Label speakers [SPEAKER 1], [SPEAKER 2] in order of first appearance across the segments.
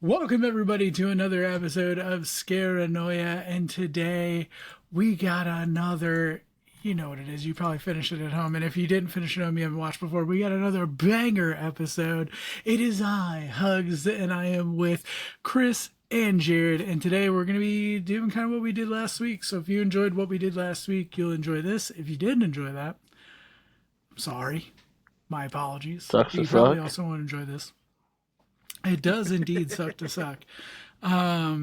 [SPEAKER 1] Welcome everybody to another episode of Scaranoia, and today we got another, you know what it is, you probably finished it at home, and if you didn't finish it at home, you haven't watched before, we got another banger episode. It is I, Hugs, and I am with Chris and Jared, and today we're going to be doing kind of what we did last week. So if you enjoyed what we did last week, you'll enjoy this. If you didn't enjoy that, I'm sorry. My apologies.
[SPEAKER 2] Sucks to
[SPEAKER 1] You probably
[SPEAKER 2] suck.
[SPEAKER 1] also want to enjoy this. It does indeed suck to suck. But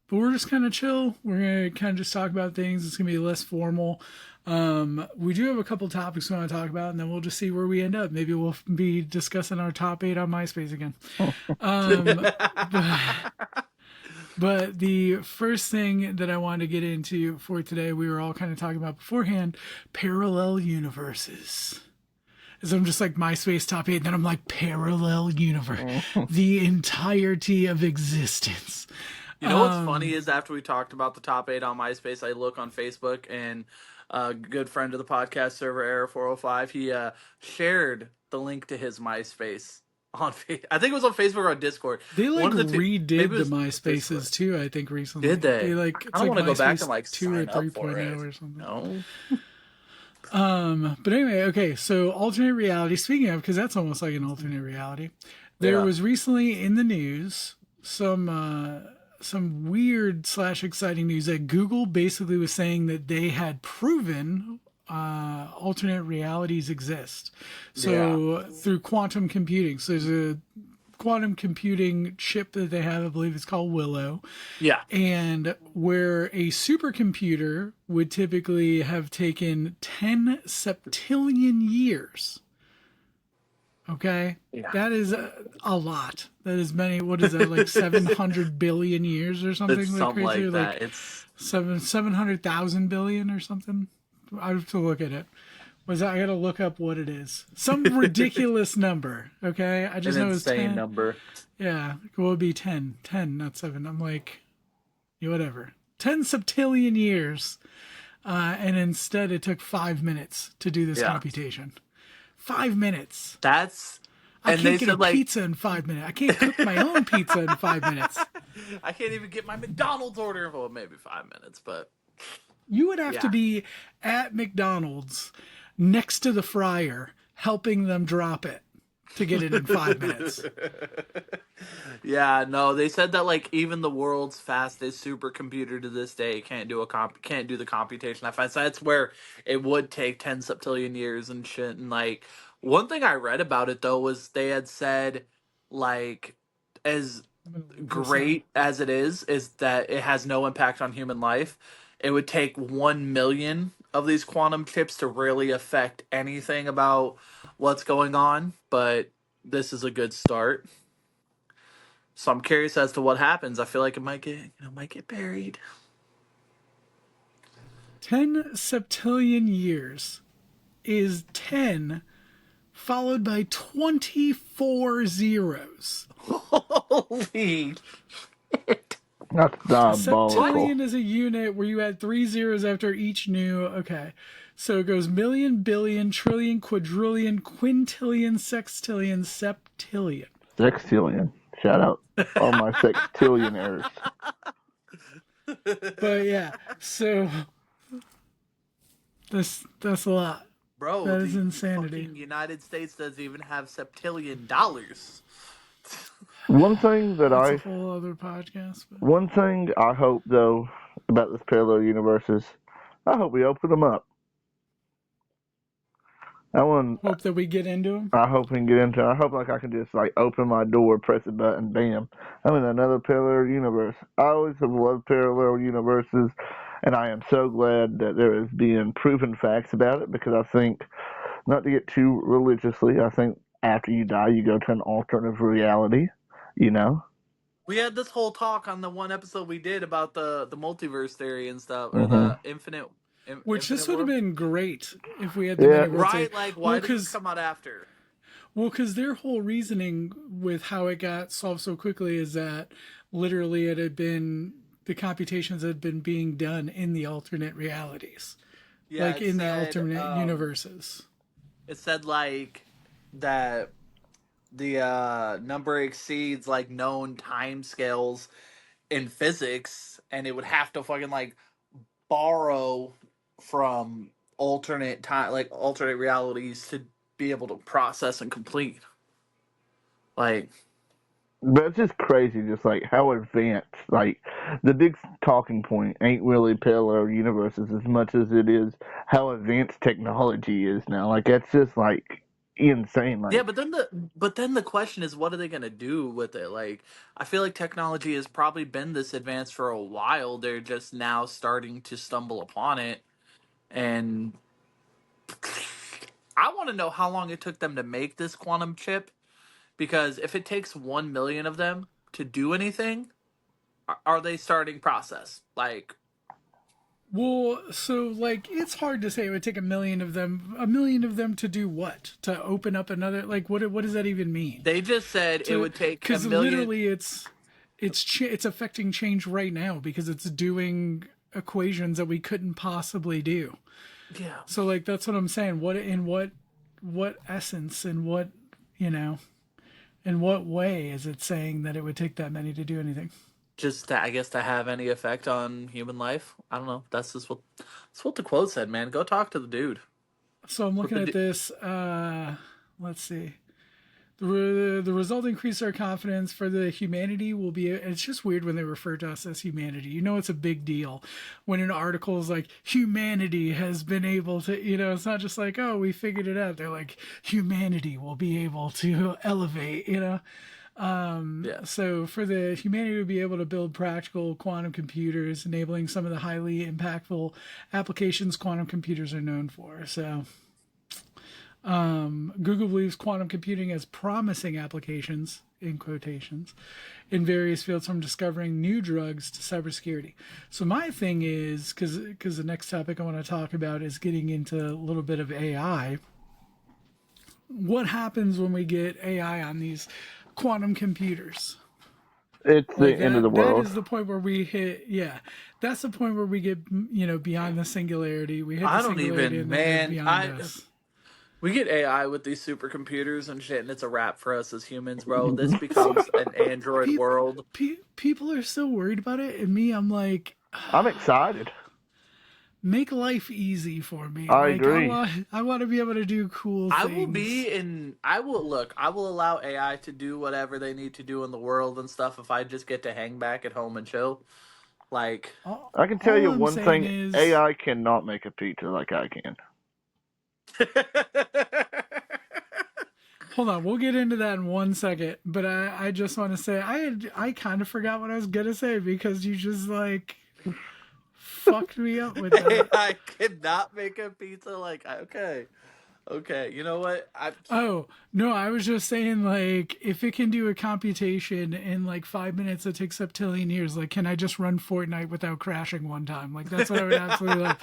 [SPEAKER 1] we're just kind of chill. We're going to kind of just talk about things. It's going to be less formal. We do have a couple topics we want to talk about, and then we'll just see where we end up. Maybe we'll be discussing our top 8 on MySpace again. But the first thing that I wanted to get into for today, we were all kind of talking about beforehand, parallel universes. So I'm just like MySpace top 8, and then I'm like parallel universe, the entirety of existence.
[SPEAKER 3] You know what's funny is after we talked about the top 8 on MySpace, I look on Facebook, and a good friend of the podcast server, Error 405, he shared the link to his MySpace on I think it was on Facebook or on Discord.
[SPEAKER 1] They like redid the
[SPEAKER 3] MySpaces
[SPEAKER 1] MySpaces too, I think recently.
[SPEAKER 3] Did they?
[SPEAKER 1] Like,
[SPEAKER 3] I don't want to go back and like
[SPEAKER 1] 2 or
[SPEAKER 3] sign up
[SPEAKER 1] 3.0
[SPEAKER 3] for
[SPEAKER 1] or something.
[SPEAKER 3] No.
[SPEAKER 1] But anyway, okay, so alternate reality, speaking of, because that's almost like an alternate reality, there was recently in the news some weird / exciting news that Google basically was saying that they had proven alternate realities exist. So through quantum computing. So there's a quantum computing chip that they have, I believe it's called Willow.
[SPEAKER 3] Yeah.
[SPEAKER 1] And where a supercomputer would typically have taken 10 septillion years. Okay? Yeah. That is a lot. That is many, what is that, like 700 billion years or something?
[SPEAKER 3] It's
[SPEAKER 1] like
[SPEAKER 3] something
[SPEAKER 1] crazy?
[SPEAKER 3] like that.
[SPEAKER 1] Like
[SPEAKER 3] It's
[SPEAKER 1] 700,000 billion or something? I have to look at it. I gotta look up what it is. Some ridiculous number. Okay, I just know it's 10.
[SPEAKER 3] Number.
[SPEAKER 1] Yeah, it would be 10, not 7. I'm like, yeah, whatever. 10 septillion years, and instead it took 5 minutes to do this computation. 5 minutes. I can't get a pizza in 5 minutes. I can't cook my own pizza in 5 minutes.
[SPEAKER 3] I can't even get my McDonald's order. Well, maybe 5 minutes, but
[SPEAKER 1] you would have to be at McDonald's next to the fryer, helping them drop it to get it in 5 minutes.
[SPEAKER 3] Yeah, no, they said that like even the world's fastest supercomputer to this day can't do the computation. I find so that's where it would take 10 septillion years and shit. And like one thing I read about it though was they had said like as great as it is that it has no impact on human life. It would take 1 million of these quantum chips to really affect anything about what's going on, but this is a good start. So I'm curious as to what happens. I feel like it might get buried.
[SPEAKER 1] 10 septillion years is 10 followed by 24 zeros.
[SPEAKER 3] Holy shit.
[SPEAKER 2] That's diabolical.
[SPEAKER 1] Septillion is a unit where you add 3 zeros after each new. Okay. So it goes million, billion, trillion, quadrillion, quintillion, sextillion, septillion.
[SPEAKER 2] Sextillion. Shout out all my sextillionaires.
[SPEAKER 1] But yeah, so that's a lot.
[SPEAKER 3] Bro,
[SPEAKER 1] that is insanity.
[SPEAKER 3] The United States doesn't even have septillion dollars.
[SPEAKER 2] One thing that
[SPEAKER 1] That's a whole other podcast. But...
[SPEAKER 2] One thing I hope though about this parallel universes, I hope we open them up.
[SPEAKER 1] Hope that we get into them.
[SPEAKER 2] I hope we can get into it. I hope like I can just like open my door, press a button, bam, I'm in another parallel universe. I always have loved parallel universes, and I am so glad that there is being proven facts about it, because I think, not to get too religiously, I think after you die you go to an alternative reality, you know?
[SPEAKER 3] We had this whole talk on the one episode we did about the multiverse theory and stuff, or the infinite.
[SPEAKER 1] Which this would have been great if we had
[SPEAKER 2] the
[SPEAKER 3] right. Like, why did it come out after?
[SPEAKER 1] Well, because their whole reasoning with how it got solved so quickly is that literally it had been the computations had been being done in the alternate realities, like in the alternate universes.
[SPEAKER 3] It said like that the number exceeds like known time scales in physics, and it would have to fucking like borrow from alternate time, like alternate realities, to be able to process and complete. Like,
[SPEAKER 2] But it's just crazy, just like how advanced. Like the big talking point ain't really parallel universes as much as it is how advanced technology is now. Like that's just like insane.
[SPEAKER 3] yeah,
[SPEAKER 2] Like
[SPEAKER 3] but then the question is, what are they gonna do with it? Like, I feel like technology has probably been this advanced for a while. They're just now starting to stumble upon it, and I want to know how long it took them to make this quantum chip. Because if it takes 1 million of them to do anything, are they starting process? Like,
[SPEAKER 1] Well, so like it's hard to say it would take a million of them to do what? To open up another, like what does that even mean?
[SPEAKER 3] they just said it
[SPEAKER 1] To
[SPEAKER 3] would take a
[SPEAKER 1] Because
[SPEAKER 3] million.
[SPEAKER 1] literally it's affecting change right now because it's doing equations that we couldn't possibly do.
[SPEAKER 3] Yeah,
[SPEAKER 1] So like that's what I'm saying. What essence and what, you know, in what way is it saying that it would take that many to do anything?
[SPEAKER 3] just to, I guess, to have any effect on human life. I don't know. That's what the quote said, man. Go talk to the dude.
[SPEAKER 1] So I'm
[SPEAKER 3] That's what
[SPEAKER 1] looking
[SPEAKER 3] the
[SPEAKER 1] at
[SPEAKER 3] du-
[SPEAKER 1] this. Let's see. The result increase our confidence for the humanity will be. It's just weird when they refer to us as humanity. You know, it's a big deal when an article is like humanity has been able to. You know, it's not just like, oh, we figured it out. They're like, humanity will be able to elevate. You know,
[SPEAKER 3] yeah,
[SPEAKER 1] so for the humanity to be able to build practical quantum computers, enabling some of the highly impactful applications quantum computers are known for. So Google believes quantum computing has promising applications, in quotations, in various fields from discovering new drugs to cybersecurity. So my thing is, because the next topic I want to talk about is getting into a little bit of AI. What happens when we get AI on these quantum computers?
[SPEAKER 2] it's the
[SPEAKER 1] Like
[SPEAKER 2] end of the
[SPEAKER 1] that
[SPEAKER 2] world.
[SPEAKER 1] is the point where we hit, yeah, that's the point where we get, beyond the singularity. We hit the
[SPEAKER 3] I don't
[SPEAKER 1] singularity
[SPEAKER 3] even,
[SPEAKER 1] and then they're
[SPEAKER 3] man.
[SPEAKER 1] beyond
[SPEAKER 3] I
[SPEAKER 1] us.
[SPEAKER 3] We get AI with these supercomputers and shit, and it's a wrap for us as humans, bro. This becomes an android
[SPEAKER 1] People,
[SPEAKER 3] world.
[SPEAKER 1] people are so worried about it, and me, I'm like,
[SPEAKER 2] I'm excited.
[SPEAKER 1] make life easy for me.
[SPEAKER 2] I
[SPEAKER 1] Like
[SPEAKER 2] agree.
[SPEAKER 1] I want to be able to do cool
[SPEAKER 3] I will
[SPEAKER 1] things.
[SPEAKER 3] be in. I will look. I will allow AI to do whatever they need to do in the world and stuff. If I just get to hang back at home and chill, like.
[SPEAKER 2] I can tell
[SPEAKER 1] All
[SPEAKER 2] you
[SPEAKER 1] I'm
[SPEAKER 2] one
[SPEAKER 1] saying
[SPEAKER 2] thing:
[SPEAKER 1] is,
[SPEAKER 2] AI cannot make a pizza like I can.
[SPEAKER 1] hold on, we'll get into that in 1 second. But I just want to say, I kind of forgot what I was gonna say because you just like fucked me up with that.
[SPEAKER 3] AI cannot make a pizza. Like, okay, okay. You know what?
[SPEAKER 1] Oh, no, I was just saying, like, if it can do a computation in like 5 minutes that takes septillion years, like, can I just run Fortnite without crashing one time? Like, that's what I would absolutely love.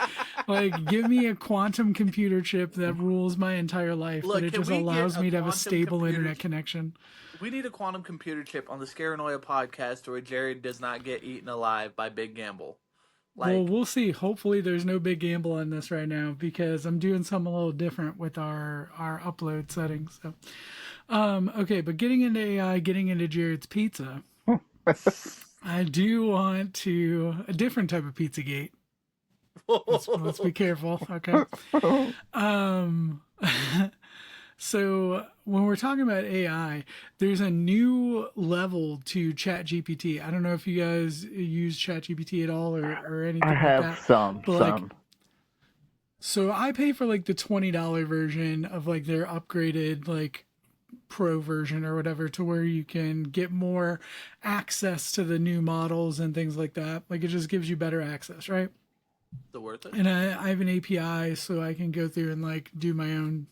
[SPEAKER 1] Like, give me a quantum computer chip that rules my entire life, but
[SPEAKER 3] Look.
[SPEAKER 1] it
[SPEAKER 3] Can
[SPEAKER 1] just
[SPEAKER 3] we get
[SPEAKER 1] allows
[SPEAKER 3] a
[SPEAKER 1] me to have a
[SPEAKER 3] quantum
[SPEAKER 1] stable
[SPEAKER 3] computer?
[SPEAKER 1] internet connection.
[SPEAKER 3] We need a quantum computer chip on the Scaranoia podcast where Jared does not get eaten alive by Big Gamble.
[SPEAKER 1] Well,
[SPEAKER 3] Like,
[SPEAKER 1] we'll see. Hopefully, there's no big gamble on this right now because I'm doing something a little different with our upload settings. So, okay, but getting into AI, getting into Jared's pizza, I do want to a different type of Pizzagate. Let's be careful, okay? Um, so when we're talking about AI, there's a new level to ChatGPT. I don't know if you guys use ChatGPT at all or
[SPEAKER 2] I
[SPEAKER 1] anything like
[SPEAKER 2] have
[SPEAKER 1] that,
[SPEAKER 2] some,
[SPEAKER 1] but like,
[SPEAKER 2] some.
[SPEAKER 1] so I pay for like the $20 version of like their upgraded like pro version or whatever to where you can get more access to the new models and things like that. Like it just gives you better access, right?
[SPEAKER 3] is it worth it?
[SPEAKER 1] And I have an API so I can go through and like do my own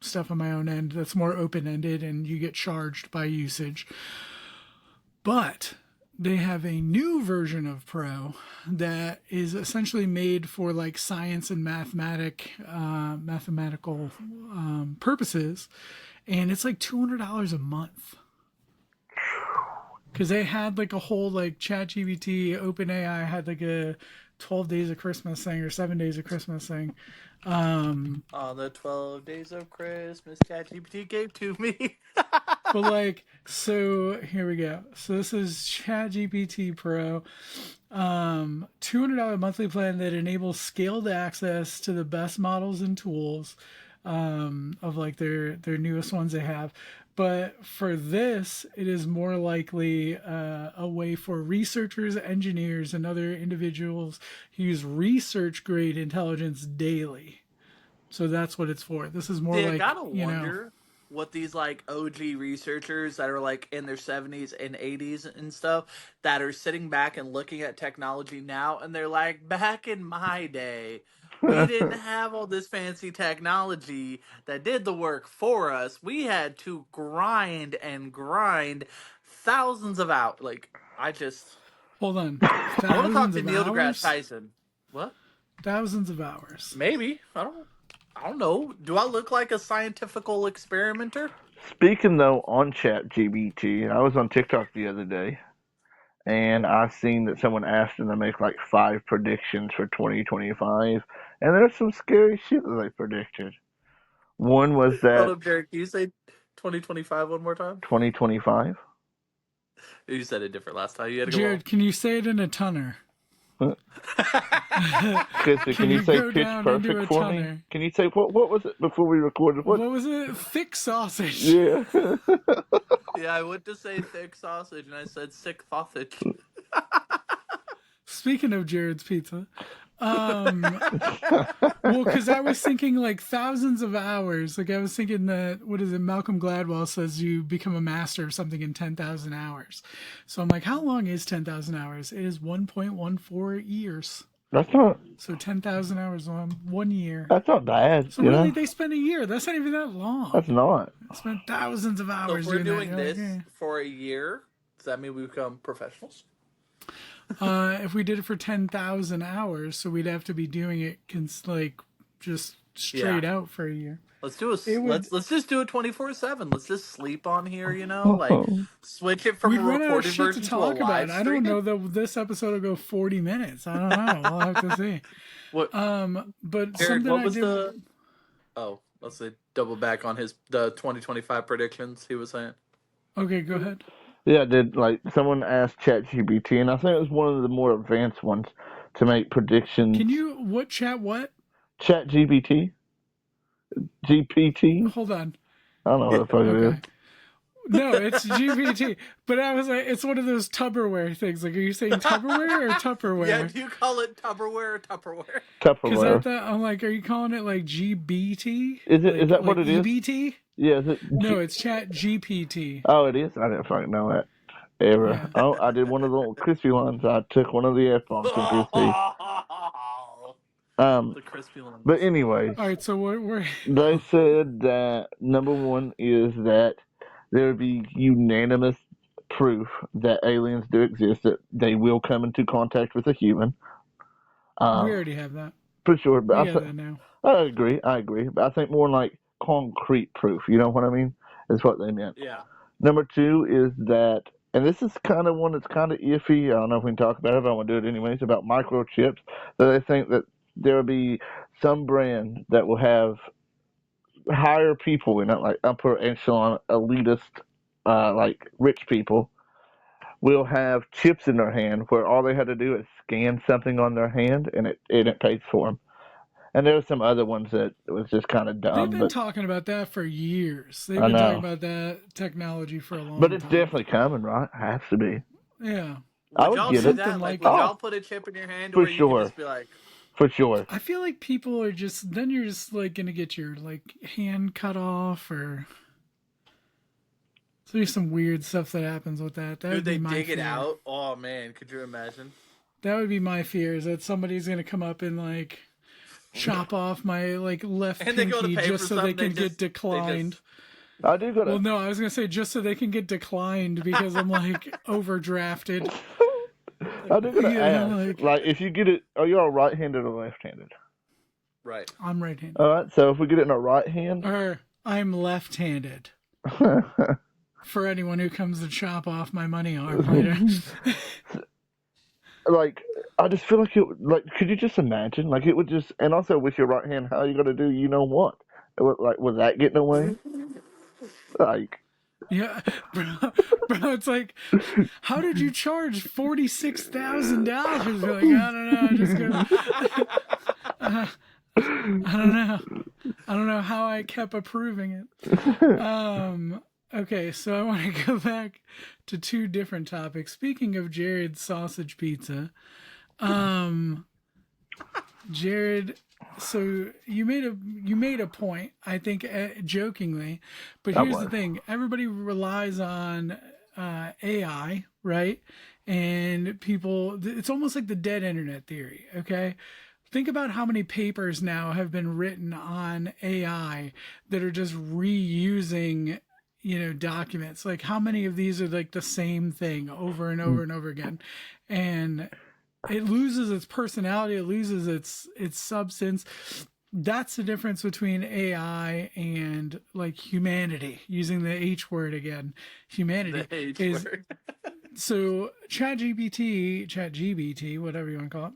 [SPEAKER 1] stuff on my own end that's more open ended and you get charged by usage. But they have a new version of Pro that is essentially made for like science and mathematical purposes, and it's like $200 a month. Because they had like a whole like ChatGPT, OpenAI had like a 12 Days of Christmas thing or 7 Days of Christmas thing.
[SPEAKER 3] On the 12 days of Christmas, ChatGPT gave to me.
[SPEAKER 1] But like, so here we go. So this is ChatGPT Pro, $200 monthly plan that enables scaled access to the best models and tools, of like their newest ones they have. But for this, it is more likely a way for researchers, engineers, and other individuals who use research grade intelligence daily. So that's what it's for. This is more
[SPEAKER 3] See, I
[SPEAKER 1] like,
[SPEAKER 3] gotta wonder what these like OG researchers that are like in their 70s and 80s and stuff that are sitting back and looking at technology now, and they're like, back in my day, we didn't have all this fancy technology that did the work for us. We had to grind and grind thousands of hours. Like,
[SPEAKER 1] hold on,
[SPEAKER 3] I want to talk
[SPEAKER 1] thousands
[SPEAKER 3] to
[SPEAKER 1] of
[SPEAKER 3] Neil deGrasse
[SPEAKER 1] hours?
[SPEAKER 3] Tyson. What?
[SPEAKER 1] Thousands of hours.
[SPEAKER 3] Maybe. I don't know. Do I look like a scientifical experimenter?
[SPEAKER 2] Speaking though on ChatGPT, I was on TikTok the other day, and I seen that someone asked them to make like 5 predictions for 2025, and there's some scary shit that they predicted. One was
[SPEAKER 3] Hold
[SPEAKER 2] that
[SPEAKER 3] up, Jared. Can you say 2025 one more time?
[SPEAKER 2] 2025.
[SPEAKER 3] You said it different last time. You had to go on.
[SPEAKER 1] Jared, can you say it in a tonner?
[SPEAKER 2] Chrissy, can you
[SPEAKER 1] you
[SPEAKER 2] say
[SPEAKER 1] go
[SPEAKER 2] pitch
[SPEAKER 1] down into a
[SPEAKER 2] perfect for me?
[SPEAKER 1] tonner?
[SPEAKER 2] Can you say what was it before we recorded?
[SPEAKER 1] What was it? Thick sausage.
[SPEAKER 2] Yeah.
[SPEAKER 3] Yeah, I went to say thick sausage, and I said sick sausage.
[SPEAKER 1] Speaking of Jared's Pizza, well, because I was thinking like thousands of hours. Like I was thinking that, what is it? Malcolm Gladwell says you become a master of something in 10,000 hours. So I'm like, how long is 10,000 hours? It is 1.14 years.
[SPEAKER 2] That's not.
[SPEAKER 1] So 10,000 hours on 1 year.
[SPEAKER 2] That's not bad.
[SPEAKER 1] So really, they spend a year. That's not even that long.
[SPEAKER 2] That's not.
[SPEAKER 1] They spend thousands of
[SPEAKER 3] So
[SPEAKER 1] hours
[SPEAKER 3] if we're
[SPEAKER 1] doing
[SPEAKER 3] doing
[SPEAKER 1] that.
[SPEAKER 3] this for a year, does that mean we become professionals?
[SPEAKER 1] If we did it for 10,000 hours, so we'd have to be doing it like just straight out for a year.
[SPEAKER 3] Let's do let's just do it 24/7. Let's just sleep on here, like switch it from
[SPEAKER 1] We'd
[SPEAKER 3] a
[SPEAKER 1] run out of
[SPEAKER 3] recorded
[SPEAKER 1] shit to
[SPEAKER 3] version to a
[SPEAKER 1] talk about.
[SPEAKER 3] live
[SPEAKER 1] I don't
[SPEAKER 3] stream.
[SPEAKER 1] know that this episode will go 40 minutes. I don't know. We'll have to see.
[SPEAKER 3] What?
[SPEAKER 1] But
[SPEAKER 3] Jared,
[SPEAKER 1] something
[SPEAKER 3] what
[SPEAKER 1] I
[SPEAKER 3] was
[SPEAKER 1] did.
[SPEAKER 3] let's say double back on the 2025 predictions he was saying.
[SPEAKER 1] Okay, go ahead.
[SPEAKER 2] Yeah, did like someone asked ChatGPT, and I think it was one of the more advanced ones to make predictions.
[SPEAKER 1] Can you what?
[SPEAKER 2] ChatGPT? GPT?
[SPEAKER 1] Hold on.
[SPEAKER 2] I don't know what the fuck it is.
[SPEAKER 1] Okay. No, it's GPT. But I was like, it's one of those Tupperware things. Like, are you saying Tupperware or Tupperware?
[SPEAKER 3] Yeah, do you call it Tupperware or Tupperware?
[SPEAKER 1] Because I
[SPEAKER 2] Tupperware.
[SPEAKER 1] thought, I'm like, are you calling it like GBT?
[SPEAKER 2] Is it?
[SPEAKER 1] Like,
[SPEAKER 2] Is that what it is?
[SPEAKER 1] EBT?
[SPEAKER 2] Yeah. Is it?
[SPEAKER 1] No, it's Chat GPT.
[SPEAKER 2] Oh, it is. I didn't fucking know that. Ever.
[SPEAKER 1] Yeah.
[SPEAKER 2] Oh, I did one of the little crispy ones. I took one of the F bombs from crispy.
[SPEAKER 3] The crispy ones.
[SPEAKER 2] But anyways,
[SPEAKER 1] All right, so we're
[SPEAKER 2] they said that number one is that there would be unanimous proof that aliens do exist, that they will come into contact with a human.
[SPEAKER 1] we already have that.
[SPEAKER 2] For sure,
[SPEAKER 1] We
[SPEAKER 2] but
[SPEAKER 1] got that now.
[SPEAKER 2] I agree. But I think more like concrete proof. You know what I mean? Is what they meant.
[SPEAKER 3] Yeah.
[SPEAKER 2] Number two is that, and this is kind of one that's kind of iffy. I don't know if we can talk about it, but I want to do it anyways. About microchips. That they think that there will be some brand that will have higher people in it, like upper echelon elitist, like rich people, will have chips in their hand where all they had to do is scan something on their hand and it pays for them. And there were some other ones that was just kind of dumb.
[SPEAKER 1] They've been
[SPEAKER 2] but
[SPEAKER 1] talking about that for years. They've
[SPEAKER 2] I
[SPEAKER 1] been talking
[SPEAKER 2] know.
[SPEAKER 1] about that technology for a long time.
[SPEAKER 2] But it's definitely coming, right? Has to be.
[SPEAKER 1] Yeah.
[SPEAKER 2] I
[SPEAKER 3] Would
[SPEAKER 2] would
[SPEAKER 3] y'all
[SPEAKER 2] get
[SPEAKER 3] do
[SPEAKER 2] it.
[SPEAKER 3] that?
[SPEAKER 1] Like
[SPEAKER 3] Would
[SPEAKER 1] that.
[SPEAKER 3] y'all put a chip in your hand
[SPEAKER 2] For
[SPEAKER 3] where you
[SPEAKER 2] sure.
[SPEAKER 3] can just be like,
[SPEAKER 2] For sure.
[SPEAKER 1] I feel like people are just, then you're just like going to get your like hand cut off or. So there's some weird stuff that happens with that. That
[SPEAKER 3] dude,
[SPEAKER 1] would be
[SPEAKER 3] they
[SPEAKER 1] my
[SPEAKER 3] dig
[SPEAKER 1] fear.
[SPEAKER 3] it out? Oh man, could you imagine?
[SPEAKER 1] That would be my fear, is that somebody's going to come up and like chop off my like left
[SPEAKER 3] And they go to
[SPEAKER 1] pinky
[SPEAKER 3] pay
[SPEAKER 1] just
[SPEAKER 3] for
[SPEAKER 1] so they
[SPEAKER 3] something,
[SPEAKER 1] can
[SPEAKER 3] they
[SPEAKER 1] get
[SPEAKER 3] just-
[SPEAKER 1] declined.
[SPEAKER 2] I do got
[SPEAKER 1] Well, no, I was going to say just so they can get declined because I'm like overdrafted.
[SPEAKER 2] I do got to
[SPEAKER 1] Yeah,
[SPEAKER 2] ask. Like, if you get it, are you all right-handed or left-handed?
[SPEAKER 3] Right.
[SPEAKER 1] I'm right-handed.
[SPEAKER 2] All right, so if we get it in our right hand,
[SPEAKER 1] Or I'm left-handed. For anyone who comes to chop off my money arm later.
[SPEAKER 2] like I just feel like could you just imagine? Like it would just, and also with your right hand, how are you gonna do you know what? Was that getting away? Like
[SPEAKER 1] Yeah, bro, bro, it's like, how did you charge $46,000? You're like, I don't know. I just go, I don't know. I don't know how I kept approving it. Okay, so I want to go back to two different topics. Speaking of Jared's sausage pizza, Jared, so you made a point, I think, jokingly, but
[SPEAKER 2] I
[SPEAKER 1] here's the
[SPEAKER 2] was.
[SPEAKER 1] thing: everybody relies on AI, right? And people, it's almost like the dead internet theory. Okay, think about how many papers now have been written on AI that are just reusing, documents. Like how many of these are like the same thing over and over and over again, and it loses its personality, it loses its substance. That's the difference between AI and like humanity, using the H word again.
[SPEAKER 3] The
[SPEAKER 1] Humanity
[SPEAKER 3] H
[SPEAKER 1] is,
[SPEAKER 3] word.
[SPEAKER 1] so ChatGPT, whatever you want to call it,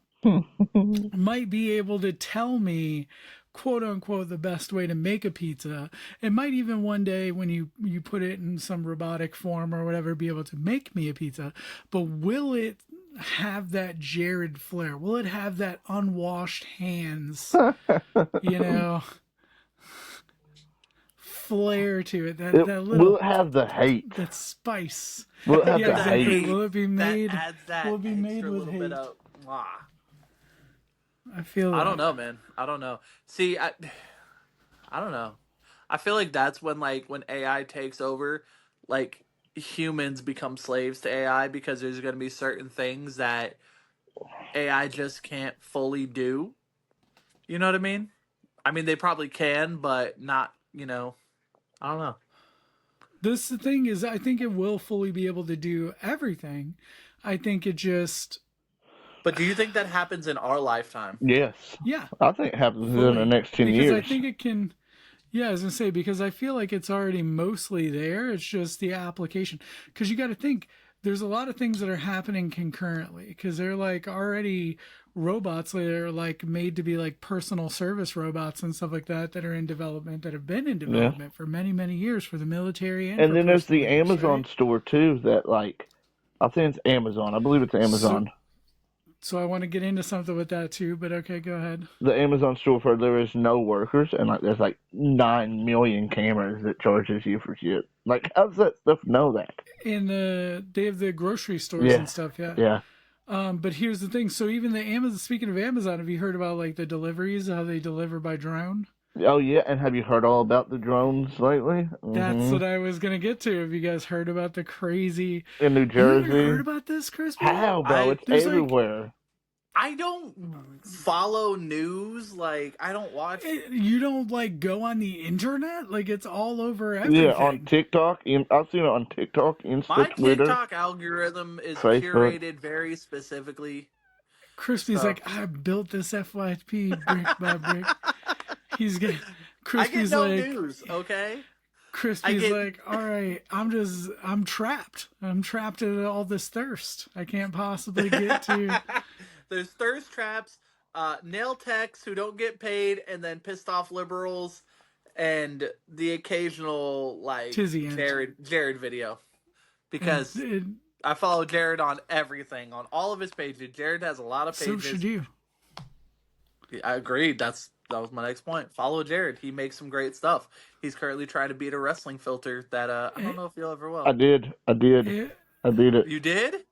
[SPEAKER 1] might be able to tell me, quote unquote, the best way to make a pizza. It might even one day, when you put it in some robotic form or whatever, be able to make me a pizza. But will it have that Jared flair? Will it have that unwashed hands, you know, flair to it? That
[SPEAKER 2] Will
[SPEAKER 1] little,
[SPEAKER 2] it have the hate?
[SPEAKER 1] that spice.
[SPEAKER 2] Will it have
[SPEAKER 1] Yeah,
[SPEAKER 2] the
[SPEAKER 3] The
[SPEAKER 1] exactly.
[SPEAKER 2] hate?
[SPEAKER 3] hate
[SPEAKER 1] Will it be
[SPEAKER 3] that
[SPEAKER 1] made?
[SPEAKER 3] adds
[SPEAKER 1] Will
[SPEAKER 3] that
[SPEAKER 1] it be made
[SPEAKER 3] extra
[SPEAKER 1] with
[SPEAKER 3] little bit
[SPEAKER 1] hate?
[SPEAKER 3] of mwah.
[SPEAKER 1] I feel
[SPEAKER 3] I don't
[SPEAKER 1] that.
[SPEAKER 3] know, man. I don't know. See, I don't know. I feel like that's when when AI takes over, like humans become slaves to AI because there's going to be certain things that AI just can't fully do. You know what I mean? I mean they probably can, but not, I don't know.
[SPEAKER 1] This the thing is, I think it will fully be able to do everything. I think it just,
[SPEAKER 3] But do you think that happens in our lifetime?
[SPEAKER 2] Yes.
[SPEAKER 1] yeah,
[SPEAKER 2] I think it happens in the
[SPEAKER 1] fully.
[SPEAKER 2] next 10
[SPEAKER 1] Because I
[SPEAKER 2] years.
[SPEAKER 1] think it can, yeah, I was gonna say, because I feel like it's already mostly there. It's just the application. Because you got to think, there's a lot of things that are happening concurrently. Because they're like already robots that are like made to be like personal service robots and stuff like that, that are in development, that have been in
[SPEAKER 2] Yeah.
[SPEAKER 1] development for many many years for the military and
[SPEAKER 2] And
[SPEAKER 1] for
[SPEAKER 2] then there's
[SPEAKER 1] personal
[SPEAKER 2] the
[SPEAKER 1] use,
[SPEAKER 2] Amazon
[SPEAKER 1] right?
[SPEAKER 2] store too that I think it's Amazon. I believe it's
[SPEAKER 1] So
[SPEAKER 2] Amazon.
[SPEAKER 1] So I want to get into something with that too, but okay, go ahead.
[SPEAKER 2] The Amazon store where there is no workers and there's 9 million cameras that charges you for shit. Like how does that stuff know that?
[SPEAKER 1] In they have the grocery stores
[SPEAKER 2] Yeah.
[SPEAKER 1] and stuff, yeah.
[SPEAKER 2] Yeah.
[SPEAKER 1] But here's the thing. So even the Amazon, speaking of Amazon, have you heard about like the deliveries, how they deliver by drone?
[SPEAKER 2] Oh yeah, and have you heard all about the drones lately?
[SPEAKER 1] That's what I was gonna get to. Have you guys heard about the crazy?
[SPEAKER 2] In New
[SPEAKER 1] You haven't heard
[SPEAKER 2] Jersey.
[SPEAKER 1] about this, Crispy?
[SPEAKER 2] How, bro?
[SPEAKER 3] I
[SPEAKER 2] It's
[SPEAKER 1] There's like,
[SPEAKER 2] everywhere.
[SPEAKER 3] I don't follow news, like I don't watch.
[SPEAKER 1] you don't like go on the internet, like it's all over
[SPEAKER 2] Yeah, on
[SPEAKER 1] everything.
[SPEAKER 2] TikTok. I've seen it on TikTok,
[SPEAKER 3] My
[SPEAKER 2] Insta, Twitter,
[SPEAKER 3] TikTok algorithm is
[SPEAKER 2] Facebook.
[SPEAKER 3] curated very specifically.
[SPEAKER 1] Crispy's
[SPEAKER 3] So
[SPEAKER 1] like, I built this FYP brick by brick. He's getting.
[SPEAKER 3] I get
[SPEAKER 1] Crispy's
[SPEAKER 3] no
[SPEAKER 1] like,
[SPEAKER 3] news, okay? I
[SPEAKER 1] Crispy's
[SPEAKER 3] get
[SPEAKER 1] like, all right, I'm trapped. I'm trapped in all this thirst. I can't possibly get to
[SPEAKER 3] there's thirst traps, nail techs who don't get paid, and then pissed off liberals, and the occasional
[SPEAKER 1] Tizzy Ant.
[SPEAKER 3] Jared video
[SPEAKER 1] And,
[SPEAKER 3] because I follow Jared on everything on all of his pages. Jared has a lot of
[SPEAKER 1] so should
[SPEAKER 3] pages.
[SPEAKER 1] you.
[SPEAKER 3] I agreed. That was my next point. Follow Jared. He makes some great stuff. He's currently trying to beat a wrestling filter that I don't
[SPEAKER 1] It,
[SPEAKER 3] know if he'll ever
[SPEAKER 2] I
[SPEAKER 3] will.
[SPEAKER 2] did. I did.
[SPEAKER 1] it,
[SPEAKER 2] I beat it.
[SPEAKER 3] You did?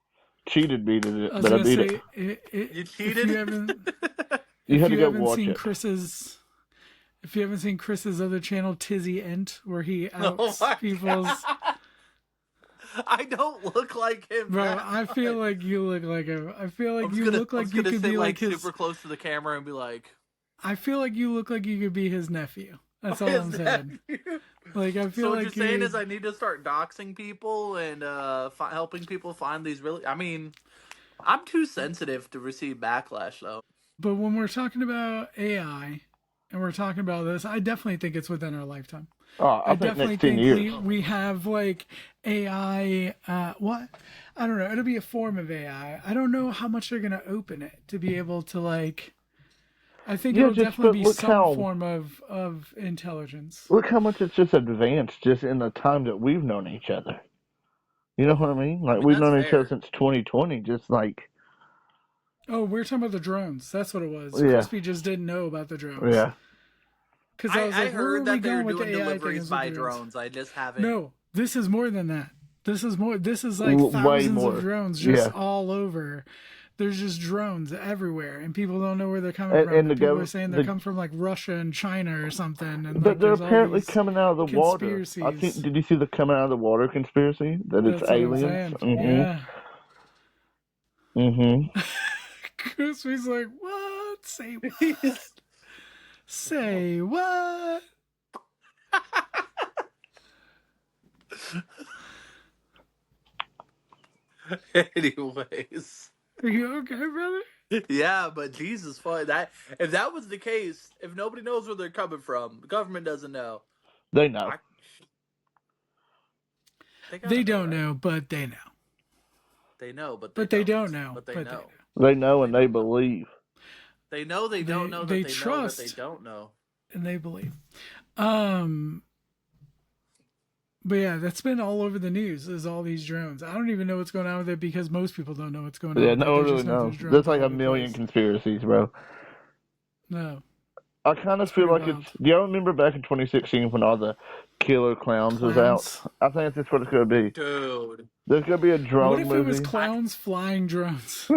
[SPEAKER 2] Cheated beated it,
[SPEAKER 1] I was
[SPEAKER 2] but I
[SPEAKER 1] gonna
[SPEAKER 2] beat it.
[SPEAKER 1] say,
[SPEAKER 3] You
[SPEAKER 1] if you
[SPEAKER 3] cheated?
[SPEAKER 1] haven't,
[SPEAKER 2] You
[SPEAKER 1] if
[SPEAKER 2] had to
[SPEAKER 1] you
[SPEAKER 2] go
[SPEAKER 1] haven't
[SPEAKER 2] watch
[SPEAKER 1] seen
[SPEAKER 2] it.
[SPEAKER 1] Chris's, if you haven't seen Chris's other channel, Tizzy Ent, where he
[SPEAKER 3] Oh
[SPEAKER 1] outs
[SPEAKER 3] my
[SPEAKER 1] people's.
[SPEAKER 3] God. I don't look like him.
[SPEAKER 1] Bro,
[SPEAKER 3] that
[SPEAKER 1] I feel
[SPEAKER 3] much.
[SPEAKER 1] like you look like him. I feel like you look
[SPEAKER 3] I'm
[SPEAKER 1] like
[SPEAKER 3] just
[SPEAKER 1] you
[SPEAKER 3] gonna
[SPEAKER 1] could
[SPEAKER 3] sit
[SPEAKER 1] be like his.
[SPEAKER 3] super close to the camera and be like,
[SPEAKER 1] I feel like you look like you could be his nephew. That's all
[SPEAKER 3] "Is
[SPEAKER 1] I'm
[SPEAKER 3] that
[SPEAKER 1] saying.
[SPEAKER 3] you?"
[SPEAKER 1] Like I
[SPEAKER 3] So
[SPEAKER 1] feel
[SPEAKER 3] what you're
[SPEAKER 1] like
[SPEAKER 3] saying is
[SPEAKER 1] you.
[SPEAKER 3] I need to start doxing people and helping people find these really. I mean, I'm too sensitive to receive backlash though.
[SPEAKER 1] But when we're talking about AI and we're talking about this, I definitely think it's within our lifetime.
[SPEAKER 2] I
[SPEAKER 1] I
[SPEAKER 2] think
[SPEAKER 1] definitely
[SPEAKER 2] next 10
[SPEAKER 1] think
[SPEAKER 2] years.
[SPEAKER 1] we have like AI. What? I don't know. It'll be a form of AI. I don't know how much they're gonna open it to be able to like. I think
[SPEAKER 2] Yeah,
[SPEAKER 1] it'll
[SPEAKER 2] just
[SPEAKER 1] definitely
[SPEAKER 2] but
[SPEAKER 1] be some form of intelligence.
[SPEAKER 2] look how much it's just advanced just in the time that we've known each other. You know what I mean?
[SPEAKER 3] I
[SPEAKER 2] Like
[SPEAKER 3] mean,
[SPEAKER 2] we've
[SPEAKER 3] that's
[SPEAKER 2] known each other
[SPEAKER 3] fair.
[SPEAKER 2] since 2020. Just like
[SPEAKER 1] Oh, we're talking about the drones. That's what it was.
[SPEAKER 2] yeah,
[SPEAKER 1] Crispy just didn't know about the drones.
[SPEAKER 2] yeah.
[SPEAKER 1] Because I was
[SPEAKER 3] I
[SPEAKER 1] like, where are
[SPEAKER 3] heard
[SPEAKER 1] we
[SPEAKER 3] that they were
[SPEAKER 1] going with the
[SPEAKER 3] doing
[SPEAKER 1] AI thing?
[SPEAKER 3] deliveries
[SPEAKER 1] Is with
[SPEAKER 3] by
[SPEAKER 1] drones.
[SPEAKER 3] drones. I just haven't.
[SPEAKER 1] No, this is more than that. This is more. This is like
[SPEAKER 2] Way
[SPEAKER 1] thousands of
[SPEAKER 2] more.
[SPEAKER 1] drones just
[SPEAKER 2] Yeah,
[SPEAKER 1] all over. There's just drones everywhere, and people don't know where they're coming from.
[SPEAKER 2] and
[SPEAKER 1] And
[SPEAKER 2] the
[SPEAKER 1] people are
[SPEAKER 2] government,
[SPEAKER 1] saying they're coming from like Russia and China or something. And
[SPEAKER 2] but
[SPEAKER 1] like,
[SPEAKER 2] they're
[SPEAKER 1] there's all
[SPEAKER 2] apparently
[SPEAKER 1] these
[SPEAKER 2] coming out of the water. I think.
[SPEAKER 1] conspiracies.
[SPEAKER 2] Did you see the coming out of the water conspiracy that it's
[SPEAKER 1] That's what I'm
[SPEAKER 2] aliens?
[SPEAKER 1] saying.
[SPEAKER 2] Mm-hmm.
[SPEAKER 1] Yeah.
[SPEAKER 2] Mm-hmm.
[SPEAKER 1] Crispy's like, what? Say what? Say what?
[SPEAKER 3] Anyways.
[SPEAKER 1] Are you okay, brother?
[SPEAKER 3] Yeah, but Jesus, fuck that. If that was the case, if nobody knows where they're coming from, the government doesn't know.
[SPEAKER 2] They know.
[SPEAKER 3] I, they
[SPEAKER 1] They
[SPEAKER 3] gotta know,
[SPEAKER 1] don't
[SPEAKER 3] right?
[SPEAKER 1] know, but they know.
[SPEAKER 3] They know, but they
[SPEAKER 1] But they
[SPEAKER 3] don't.
[SPEAKER 1] don't know,
[SPEAKER 3] But they
[SPEAKER 1] but they
[SPEAKER 3] know.
[SPEAKER 1] know.
[SPEAKER 2] They know
[SPEAKER 3] They
[SPEAKER 2] and they
[SPEAKER 3] don't know.
[SPEAKER 2] believe.
[SPEAKER 3] They know they don't know that
[SPEAKER 1] They
[SPEAKER 3] they know that they
[SPEAKER 1] trust
[SPEAKER 3] don't know.
[SPEAKER 1] and they believe. Um, but yeah, that's been all over the news. Is all these drones? I don't even know what's going on with it because most people don't know what's going on
[SPEAKER 2] Yeah,
[SPEAKER 1] with it.
[SPEAKER 2] no
[SPEAKER 1] They
[SPEAKER 2] one really
[SPEAKER 1] just know
[SPEAKER 2] knows.
[SPEAKER 1] there's
[SPEAKER 2] There's
[SPEAKER 1] drones
[SPEAKER 2] like
[SPEAKER 1] all
[SPEAKER 2] a
[SPEAKER 1] over the
[SPEAKER 2] million
[SPEAKER 1] place.
[SPEAKER 2] conspiracies, bro.
[SPEAKER 1] No,
[SPEAKER 2] I kind of
[SPEAKER 1] it's
[SPEAKER 2] feel
[SPEAKER 1] pretty
[SPEAKER 2] like it's.
[SPEAKER 1] wild.
[SPEAKER 2] Do y'all remember back in 2016 when all the killer clowns was out?
[SPEAKER 1] Clowns.
[SPEAKER 2] I think that's what it's gonna be.
[SPEAKER 3] Dude.
[SPEAKER 2] There's gonna be a
[SPEAKER 1] What
[SPEAKER 2] drone
[SPEAKER 1] if it was
[SPEAKER 2] movie.
[SPEAKER 1] clowns flying drones?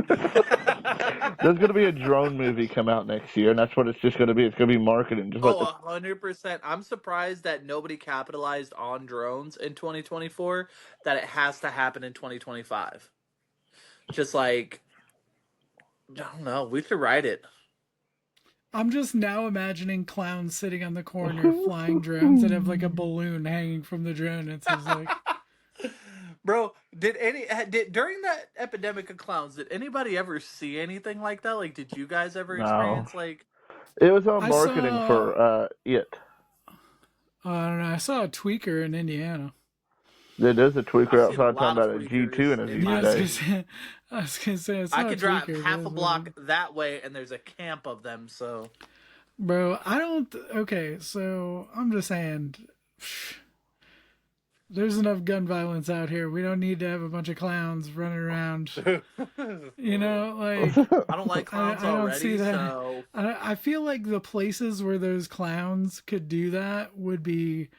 [SPEAKER 2] There's gonna be a drone movie come out next year, and that's what it's just gonna be. It's gonna be marketing, just like the.
[SPEAKER 3] 100%. I'm surprised that nobody capitalized on drones in 2024, that it has to happen in 2025. Just like, I don't know, we could write it.
[SPEAKER 1] I'm just now imagining clowns sitting on the corner flying drones that have like a balloon hanging from the drone. It says like,
[SPEAKER 3] Bro, did during that epidemic of clowns, did anybody ever see anything like that? Like, did you guys ever
[SPEAKER 2] No,
[SPEAKER 3] experience like?
[SPEAKER 2] it was on
[SPEAKER 1] I
[SPEAKER 2] marketing
[SPEAKER 1] saw,
[SPEAKER 2] for it.
[SPEAKER 1] I don't know, I saw a tweaker in Indiana.
[SPEAKER 2] There's a tweaker
[SPEAKER 3] I've seen a
[SPEAKER 2] outside talking
[SPEAKER 3] lot of
[SPEAKER 2] about a G2
[SPEAKER 3] tweakers
[SPEAKER 2] in a
[SPEAKER 3] in
[SPEAKER 1] Yeah,
[SPEAKER 3] my
[SPEAKER 2] G-Stay.
[SPEAKER 3] city.
[SPEAKER 1] I was gonna say I
[SPEAKER 3] I
[SPEAKER 1] saw a
[SPEAKER 3] could drive
[SPEAKER 1] tweaker, but
[SPEAKER 3] half a
[SPEAKER 1] it's
[SPEAKER 3] block
[SPEAKER 1] whatever.
[SPEAKER 3] that way, and there's a camp of them. So,
[SPEAKER 1] Bro, I don't. Okay, so I'm just saying, there's enough gun violence out here. We don't need to have a bunch of clowns running around.
[SPEAKER 3] I
[SPEAKER 1] You know, like
[SPEAKER 3] don't like clowns
[SPEAKER 1] I don't see
[SPEAKER 3] already.
[SPEAKER 1] that.
[SPEAKER 3] So,
[SPEAKER 1] I feel like the places where those clowns could do that would be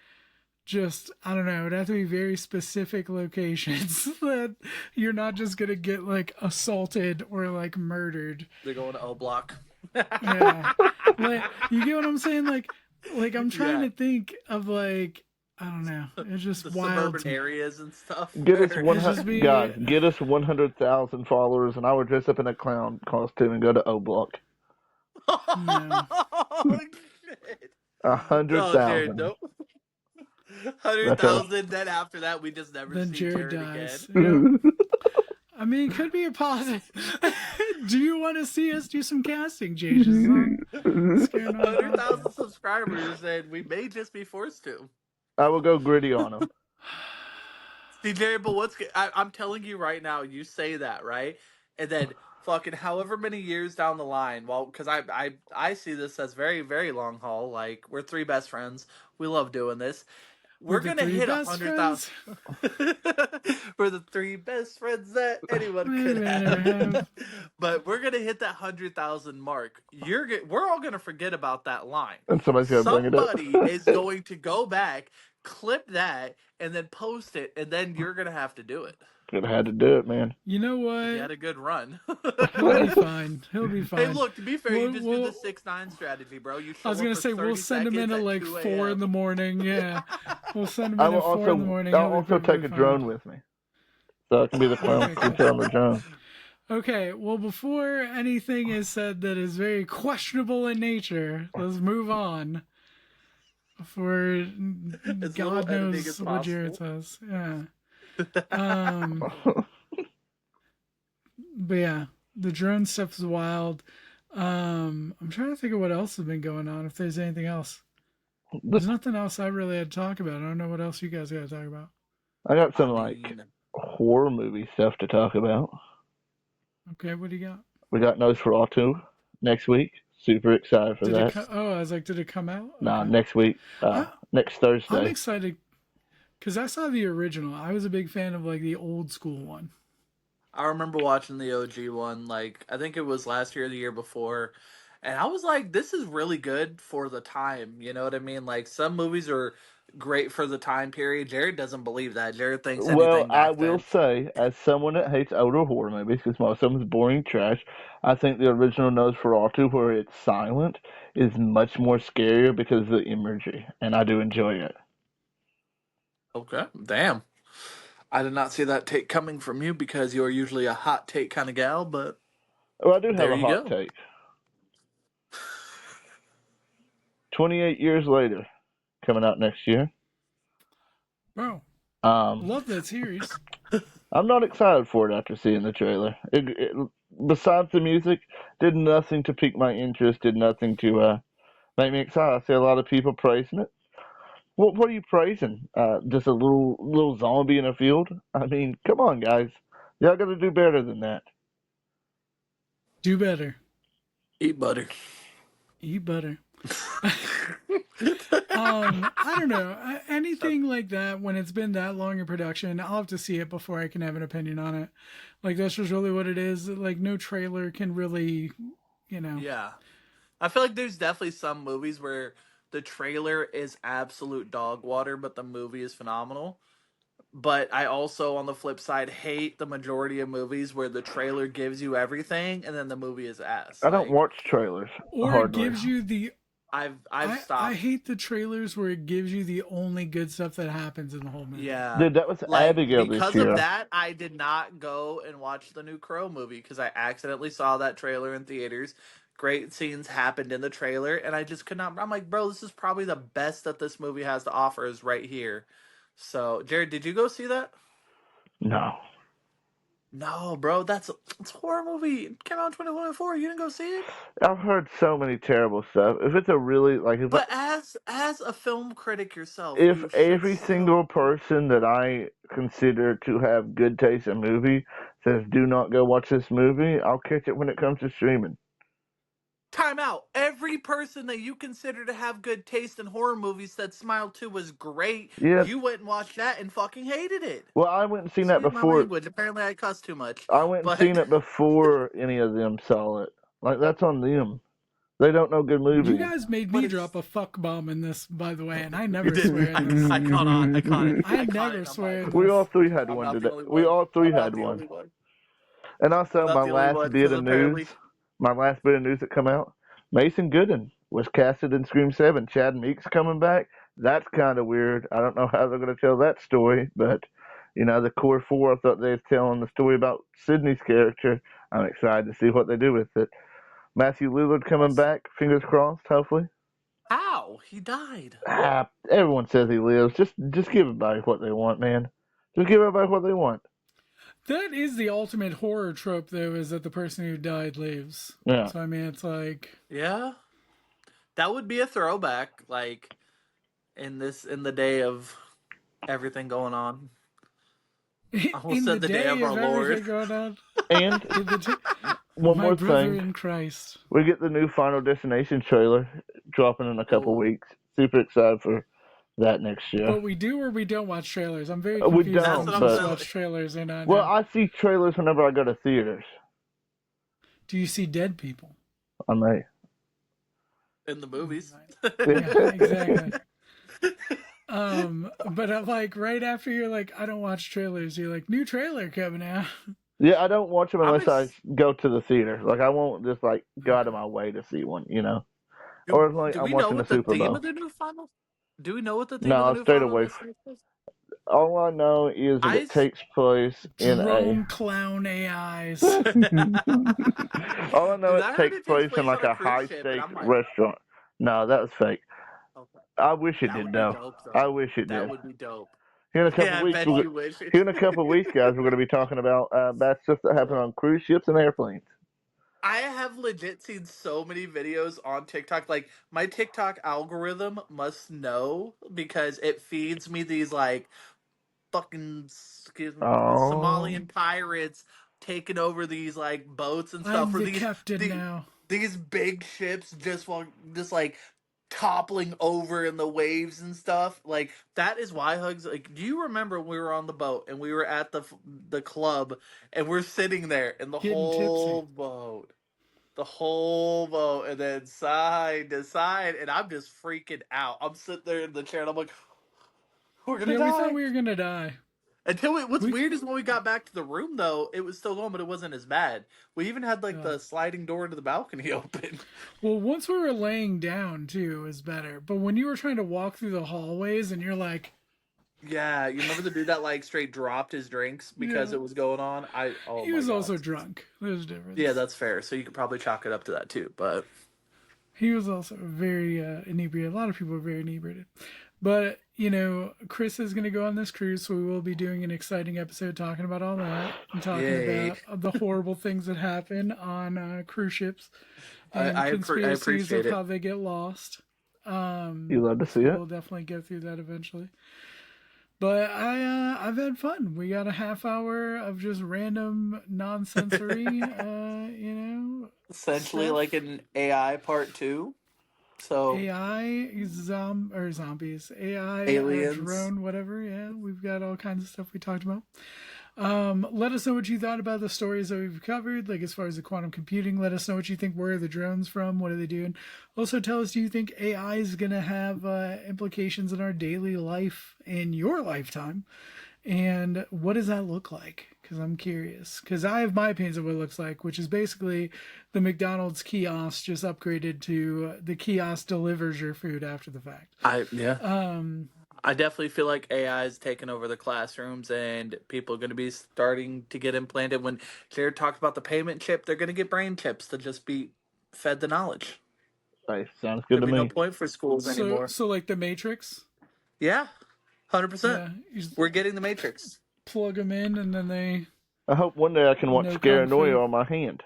[SPEAKER 1] just, I don't know, it'd have to be very specific locations that you're not just gonna get like assaulted or like murdered.
[SPEAKER 3] they're going to O Block.
[SPEAKER 1] Yeah, like you get what I'm saying? Like I'm trying
[SPEAKER 3] Yeah,
[SPEAKER 1] to think of like, I don't know. It's just
[SPEAKER 3] the
[SPEAKER 1] wild
[SPEAKER 3] suburban
[SPEAKER 1] to me.
[SPEAKER 3] aries and stuff.
[SPEAKER 2] Get us
[SPEAKER 1] It's just
[SPEAKER 2] 100
[SPEAKER 1] be
[SPEAKER 2] guys. Get us 100,000 followers, and I would dress up in a clown costume and go to O Block.
[SPEAKER 1] no.
[SPEAKER 3] Oh shit!
[SPEAKER 2] A hundred
[SPEAKER 3] Oh dude,
[SPEAKER 2] thousand.
[SPEAKER 3] nope. hundred
[SPEAKER 2] That's a.
[SPEAKER 3] thousand. Then after that, we just never
[SPEAKER 1] Then
[SPEAKER 3] see
[SPEAKER 1] Jared
[SPEAKER 3] Jared again.
[SPEAKER 1] dies. Yep. I mean, it could be a positive. Do you want to see us do some casting changes on Scaranoia
[SPEAKER 3] 100,000
[SPEAKER 1] podcast?
[SPEAKER 3] subscribers, and we may just be forced to.
[SPEAKER 2] I will go gritty on them.
[SPEAKER 3] See, Jared, but I'm telling you right now, you say that, right? And then fucking however many years down the line, well, because I see this as very, very long haul. Like, we're three best friends. We love doing this.
[SPEAKER 1] We're
[SPEAKER 3] We're
[SPEAKER 1] the
[SPEAKER 3] gonna
[SPEAKER 1] three
[SPEAKER 3] hit
[SPEAKER 1] best
[SPEAKER 3] 100,000.
[SPEAKER 1] friends
[SPEAKER 3] We're the three best friends that anyone
[SPEAKER 1] we
[SPEAKER 3] could
[SPEAKER 1] ever have.
[SPEAKER 3] have. But we're gonna hit that 100,000 mark. We're all gonna forget about that line.
[SPEAKER 2] And somebody's got to bring it up.
[SPEAKER 3] Somebody is going to go back, clip that, and then post it, and then you're gonna have to do it.
[SPEAKER 2] Gonna had to do it, man.
[SPEAKER 1] You know
[SPEAKER 3] He
[SPEAKER 1] what?
[SPEAKER 3] had a good run.
[SPEAKER 1] He'll be fine. He'll be
[SPEAKER 3] Hey,
[SPEAKER 1] fine.
[SPEAKER 3] look, to be fair, you
[SPEAKER 1] We'll,
[SPEAKER 3] just do the
[SPEAKER 1] we'll,
[SPEAKER 3] 6 9 strategy, bro. You
[SPEAKER 1] I
[SPEAKER 3] show
[SPEAKER 1] was
[SPEAKER 3] up
[SPEAKER 1] gonna
[SPEAKER 3] for
[SPEAKER 1] say we'll
[SPEAKER 3] 30
[SPEAKER 1] send him in
[SPEAKER 3] seconds
[SPEAKER 1] at
[SPEAKER 3] at
[SPEAKER 1] like
[SPEAKER 3] 2
[SPEAKER 1] 4 in
[SPEAKER 3] a.m.
[SPEAKER 1] the morning. Yeah, we'll send him
[SPEAKER 2] I
[SPEAKER 1] in
[SPEAKER 2] will
[SPEAKER 1] at 4 in the
[SPEAKER 2] also.
[SPEAKER 1] morning.
[SPEAKER 2] I'll
[SPEAKER 1] He'll be
[SPEAKER 2] also take
[SPEAKER 1] perfectly
[SPEAKER 2] a
[SPEAKER 1] fine.
[SPEAKER 2] drone with me, so I can be the clown
[SPEAKER 1] Okay, cool.
[SPEAKER 2] feature on the drone.
[SPEAKER 1] Okay, well, before anything is said that is very questionable in nature, let's move on. Before
[SPEAKER 3] As little
[SPEAKER 1] God
[SPEAKER 3] editing
[SPEAKER 1] knows
[SPEAKER 3] as
[SPEAKER 1] what Jared
[SPEAKER 3] possible.
[SPEAKER 1] says. Yeah. Um, but yeah, the drone stuff is wild. I'm trying to think of what else has been going on, if there's anything else. There's nothing else I really had to talk about. I don't know what else you guys got to talk about.
[SPEAKER 2] I got
[SPEAKER 3] I
[SPEAKER 2] some like
[SPEAKER 3] mean,
[SPEAKER 2] horror movie stuff to talk about.
[SPEAKER 1] Okay, what do you got?
[SPEAKER 2] We got Nosferatu next week. Super excited for
[SPEAKER 1] Did it
[SPEAKER 2] that.
[SPEAKER 1] come? Oh, I was like, did it come out?
[SPEAKER 2] Nah,
[SPEAKER 1] Okay.
[SPEAKER 2] next week.
[SPEAKER 1] I,
[SPEAKER 2] Next
[SPEAKER 1] I'm
[SPEAKER 2] Thursday.
[SPEAKER 1] excited because I saw the original. I was a big fan of like the old school one.
[SPEAKER 3] I remember watching the OG one, like, I think it was last year or the year before. And I was like, this is really good for the time. You know what I mean? Like, some movies are great for the time period. Jared doesn't believe that. Jared thinks
[SPEAKER 2] Well,
[SPEAKER 3] anything
[SPEAKER 2] I
[SPEAKER 3] back
[SPEAKER 2] will
[SPEAKER 3] then.
[SPEAKER 2] say, as someone that hates older horror movies, because most of them is boring trash, I think the original Nosferatu, where it's silent, is much more scarier because of the imagery, and I do enjoy it.
[SPEAKER 3] Okay. Damn. I did not see that take coming from you because you're usually a hot take kind of gal, but
[SPEAKER 2] Well, I do have
[SPEAKER 3] there
[SPEAKER 2] a
[SPEAKER 3] you
[SPEAKER 2] hot
[SPEAKER 3] go.
[SPEAKER 2] take. 28 years later, coming out next year.
[SPEAKER 1] Bro,
[SPEAKER 2] Um,
[SPEAKER 1] love that series.
[SPEAKER 2] I'm not excited for it after seeing the trailer. Besides the music, did nothing to pique my interest. Did nothing to make me excited. I see a lot of people praising it. What are you praising? Just a little zombie in a field? I mean, come on, guys. Y'all got to do better than that.
[SPEAKER 1] Do better.
[SPEAKER 3] Eat butter.
[SPEAKER 1] Eat butter. I don't know. Anything like that, when it's been that long in production, I'll have to see it before I can have an opinion on it. Like, that's just really what it is. Like, no trailer can really, you know.
[SPEAKER 3] Yeah. I feel like there's definitely some movies where the trailer is absolute dog water, but the movie is phenomenal. But I also, on the flip side, hate the majority of movies where the trailer gives you everything and then the movie is ass.
[SPEAKER 2] I don't
[SPEAKER 3] Like,
[SPEAKER 2] watch trailers
[SPEAKER 1] Or it
[SPEAKER 2] hardly.
[SPEAKER 1] gives you the.
[SPEAKER 3] I've
[SPEAKER 1] I
[SPEAKER 3] stopped.
[SPEAKER 1] hate the trailers where it gives you the only good stuff that happens in the whole movie.
[SPEAKER 3] Yeah.
[SPEAKER 2] Dude, that was
[SPEAKER 3] Like,
[SPEAKER 2] Abigail this
[SPEAKER 3] because of
[SPEAKER 2] year.
[SPEAKER 3] that, I did not go and watch the new Crow movie because I accidentally saw that trailer in theaters. Great scenes happened in the trailer, and I just could not. I'm like, bro, this is probably the best that this movie has to offer is right here. So, Jared, did you go see that?
[SPEAKER 2] No.
[SPEAKER 3] No, bro, it's a horror movie. It came out in 2024. You didn't go see it?
[SPEAKER 2] I've heard so many terrible stuff. If it's a really like
[SPEAKER 3] But as a film critic yourself,
[SPEAKER 2] if
[SPEAKER 3] you should
[SPEAKER 2] every
[SPEAKER 3] still
[SPEAKER 2] single person that I consider to have good taste in movie says do not go watch this movie, I'll catch it when it comes to streaming.
[SPEAKER 3] time out. Every person that you consider to have good taste in horror movies said Smile 2 was great.
[SPEAKER 2] Yeah.
[SPEAKER 3] You went and watched that and fucking hated it.
[SPEAKER 2] Well, I went and seen that
[SPEAKER 3] Excuse my
[SPEAKER 2] before.
[SPEAKER 3] language. Apparently I cuss too much.
[SPEAKER 2] I went and
[SPEAKER 3] But
[SPEAKER 2] seen it before any of them saw it. Like that's on them. They don't know good
[SPEAKER 1] You
[SPEAKER 2] movies.
[SPEAKER 1] guys made
[SPEAKER 3] but
[SPEAKER 1] me
[SPEAKER 3] it's
[SPEAKER 1] drop a fuck bomb in this, by the way, and I
[SPEAKER 3] you
[SPEAKER 1] never
[SPEAKER 3] did.
[SPEAKER 1] swear in this.
[SPEAKER 3] I caught on. I caught it.
[SPEAKER 1] I
[SPEAKER 3] I caught
[SPEAKER 1] never
[SPEAKER 3] it on
[SPEAKER 1] swear
[SPEAKER 3] mic.
[SPEAKER 1] in
[SPEAKER 2] We all
[SPEAKER 1] this.
[SPEAKER 2] three had
[SPEAKER 3] I'm
[SPEAKER 2] one
[SPEAKER 3] not the
[SPEAKER 2] today.
[SPEAKER 3] only
[SPEAKER 2] We
[SPEAKER 3] one.
[SPEAKER 2] all three
[SPEAKER 3] I'm
[SPEAKER 2] had
[SPEAKER 3] not the
[SPEAKER 2] one.
[SPEAKER 3] only one.
[SPEAKER 2] And
[SPEAKER 3] I'm
[SPEAKER 2] also,
[SPEAKER 3] not the only one because apparently
[SPEAKER 2] my last bit of news that come out, Mason Gooden was casted in Scream 7. Chad Meeks coming back. That's kind of weird. I don't know how they're going to tell that story, but, the core four, I thought they was telling the story about Sydney's character. I'm excited to see what they do with it. Matthew Lillard coming
[SPEAKER 3] that's
[SPEAKER 2] back, fingers crossed, hopefully.
[SPEAKER 3] how he died.
[SPEAKER 2] Everyone says he lives. Just give everybody what they want, man. Just give everybody what they want.
[SPEAKER 1] That is the ultimate horror trope, though, is that the person who died lives.
[SPEAKER 2] Yeah.
[SPEAKER 1] So, I mean, it's like.
[SPEAKER 3] Yeah, that would be a throwback. Like in the day of everything going on. I almost
[SPEAKER 1] In the
[SPEAKER 3] said the day
[SPEAKER 1] day
[SPEAKER 3] of our
[SPEAKER 1] of
[SPEAKER 3] Lord.
[SPEAKER 1] everything going on,
[SPEAKER 2] And one
[SPEAKER 1] my
[SPEAKER 2] more
[SPEAKER 1] brother
[SPEAKER 2] thing.
[SPEAKER 1] in Christ.
[SPEAKER 2] We get the new Final Destination trailer dropping in a couple
[SPEAKER 3] Oh,
[SPEAKER 2] weeks. Super excited for that next year.
[SPEAKER 1] But we do or we don't watch trailers. I'm very
[SPEAKER 2] We
[SPEAKER 1] confused.
[SPEAKER 3] that's
[SPEAKER 1] Some
[SPEAKER 3] what
[SPEAKER 2] don't,
[SPEAKER 3] I'm
[SPEAKER 1] just
[SPEAKER 2] but
[SPEAKER 3] saying.
[SPEAKER 1] watch trailers or not
[SPEAKER 2] well,
[SPEAKER 1] now.
[SPEAKER 2] I see trailers whenever I go to theaters.
[SPEAKER 1] Do you see dead people?
[SPEAKER 2] I may.
[SPEAKER 3] In the movies.
[SPEAKER 1] Yeah, exactly. But like right after you're like, I don't watch trailers. You're like, new trailer coming out.
[SPEAKER 2] Yeah, I don't watch them
[SPEAKER 3] I'm
[SPEAKER 2] unless I
[SPEAKER 3] ex-
[SPEAKER 2] go to the theater. Like I won't just like go out of
[SPEAKER 1] Okay.
[SPEAKER 2] my way to see one. Or like
[SPEAKER 3] do
[SPEAKER 2] I'm
[SPEAKER 3] we know
[SPEAKER 2] watching the
[SPEAKER 3] what the
[SPEAKER 2] Super
[SPEAKER 3] theme
[SPEAKER 2] Bowl.
[SPEAKER 3] of the new final? Do we know what the theme
[SPEAKER 2] No,
[SPEAKER 3] of the
[SPEAKER 2] I
[SPEAKER 3] new
[SPEAKER 2] stayed
[SPEAKER 3] final
[SPEAKER 2] away.
[SPEAKER 3] destination is?
[SPEAKER 2] All I know is that
[SPEAKER 3] I.
[SPEAKER 2] it takes place in a.
[SPEAKER 1] Drone clown AIs.
[SPEAKER 2] All I know
[SPEAKER 3] Dude,
[SPEAKER 2] it
[SPEAKER 3] I heard
[SPEAKER 2] takes
[SPEAKER 3] it takes
[SPEAKER 2] place in
[SPEAKER 3] place
[SPEAKER 2] like
[SPEAKER 3] on a
[SPEAKER 2] a
[SPEAKER 3] cruise
[SPEAKER 2] high
[SPEAKER 3] ship, and
[SPEAKER 2] stakes
[SPEAKER 3] I'm like,
[SPEAKER 2] restaurant. No, that was fake.
[SPEAKER 3] okay,
[SPEAKER 2] I wish it
[SPEAKER 3] that
[SPEAKER 2] did
[SPEAKER 3] would be
[SPEAKER 2] though.
[SPEAKER 3] dope
[SPEAKER 2] I
[SPEAKER 3] though.
[SPEAKER 2] wish it
[SPEAKER 3] That
[SPEAKER 2] did.
[SPEAKER 3] would be dope.
[SPEAKER 2] Here in a couple
[SPEAKER 3] Yeah,
[SPEAKER 2] of
[SPEAKER 3] I
[SPEAKER 2] weeks,
[SPEAKER 3] bet you wish it.
[SPEAKER 2] here in a couple of weeks, guys, we're going to be talking about bad stuff that happened on cruise ships and airplanes.
[SPEAKER 3] I have legit seen so many videos on TikTok. Like my TikTok algorithm must know because it feeds me these like fucking
[SPEAKER 2] Oh,
[SPEAKER 3] Somalian pirates taking over these like boats and stuff,
[SPEAKER 1] I'm
[SPEAKER 3] or
[SPEAKER 1] the captain
[SPEAKER 3] the
[SPEAKER 1] now.
[SPEAKER 3] these big ships just like toppling over in the waves and stuff. Like that is why Hugs. Like, do you remember when we were on the boat and we were at the club and we're sitting there and
[SPEAKER 1] Getting tipsy.
[SPEAKER 3] the whole boat, and then side to side, and I'm just freaking out. I'm sitting there in the chair, and I'm like, "We're gonna
[SPEAKER 1] Yeah, we thought
[SPEAKER 3] die."
[SPEAKER 1] we were gonna die.
[SPEAKER 3] What's
[SPEAKER 1] We
[SPEAKER 3] weird is when we got back to the room, though, it was still going, but it wasn't as bad. We even had like
[SPEAKER 1] uh,
[SPEAKER 3] the sliding door into the balcony open.
[SPEAKER 1] well, once we were laying down too, it was better. But when you were trying to walk through the hallways and you're like,
[SPEAKER 3] Yeah, you remember the dude that like straight dropped his drinks because
[SPEAKER 1] yeah,
[SPEAKER 3] it was going on? Oh
[SPEAKER 1] he
[SPEAKER 3] my
[SPEAKER 1] was
[SPEAKER 3] god.
[SPEAKER 1] also drunk. There's a
[SPEAKER 3] Yeah,
[SPEAKER 1] difference.
[SPEAKER 3] that's fair. So you could probably chalk it up to that too, but
[SPEAKER 1] He was also very inebriated. A lot of people are very inebriated. But, Chris is going to go on this cruise, so we will be doing an exciting episode talking about all that and talking
[SPEAKER 3] yay.
[SPEAKER 1] about the horrible things that happen on cruise ships and
[SPEAKER 3] I
[SPEAKER 1] conspiracies
[SPEAKER 3] appreciate
[SPEAKER 1] of
[SPEAKER 3] it.
[SPEAKER 1] how they get lost.
[SPEAKER 2] you love to see
[SPEAKER 1] So
[SPEAKER 2] it?
[SPEAKER 1] we'll definitely go through that eventually. But I've had fun. We got a half hour of just random nonsensory,
[SPEAKER 3] Essentially like
[SPEAKER 1] stuff.
[SPEAKER 3] an AI part two. So
[SPEAKER 1] AI or zombies, AI
[SPEAKER 3] aliens.
[SPEAKER 1] drone, whatever. Yeah, we've got all kinds of stuff we talked about. Let us know what you thought about the stories that we've covered, like as far as the quantum computing. Let us know what you think. Where are the drones from? What are they doing? Also, tell us, do you think AI is going to have implications in our daily life in your lifetime? And what does that look like? Because I'm curious. Because I have my opinions of what it looks like, which is basically the McDonald's kiosk just upgraded to the kiosk delivers your food after the fact.
[SPEAKER 3] Yeah.
[SPEAKER 1] Um,
[SPEAKER 3] I definitely feel like AI is taking over the classrooms and people are going to be starting to get implanted. When Jared talked about the payment chip, they're going to get brain chips to just be fed the knowledge.
[SPEAKER 2] Hey, sounds good
[SPEAKER 3] There'll
[SPEAKER 2] to
[SPEAKER 3] be no
[SPEAKER 2] me.
[SPEAKER 3] point for schools
[SPEAKER 1] so
[SPEAKER 3] anymore.
[SPEAKER 1] so like the Matrix.
[SPEAKER 3] Yeah, 100%.
[SPEAKER 1] Yeah, you just
[SPEAKER 3] We're getting the Matrix.
[SPEAKER 1] plug them in and then they
[SPEAKER 2] I hope one day I can watch
[SPEAKER 1] no kung fu.
[SPEAKER 2] Scaranoia on my hand.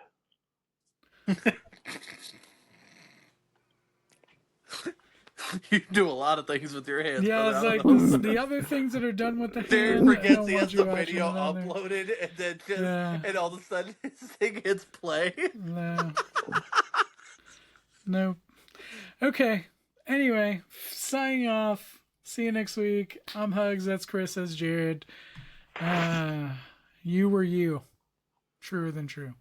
[SPEAKER 3] You do a lot of things with your hands,
[SPEAKER 1] Yeah,
[SPEAKER 3] brother.
[SPEAKER 1] it's
[SPEAKER 3] I don't
[SPEAKER 1] like
[SPEAKER 3] know.
[SPEAKER 1] this. The other things that are done with the
[SPEAKER 3] Jared
[SPEAKER 1] hand, I
[SPEAKER 3] forgets
[SPEAKER 1] don't
[SPEAKER 3] he
[SPEAKER 1] want
[SPEAKER 3] has
[SPEAKER 1] you
[SPEAKER 3] the
[SPEAKER 1] watching
[SPEAKER 3] video
[SPEAKER 1] it on there.
[SPEAKER 3] uploaded and then
[SPEAKER 1] Yeah,
[SPEAKER 3] and all of a sudden his thing hits play.
[SPEAKER 1] no, no. Okay. Anyway, signing off. See you next week. I'm Hugs. That's Chris. That's Jared. You were you. Truer than true.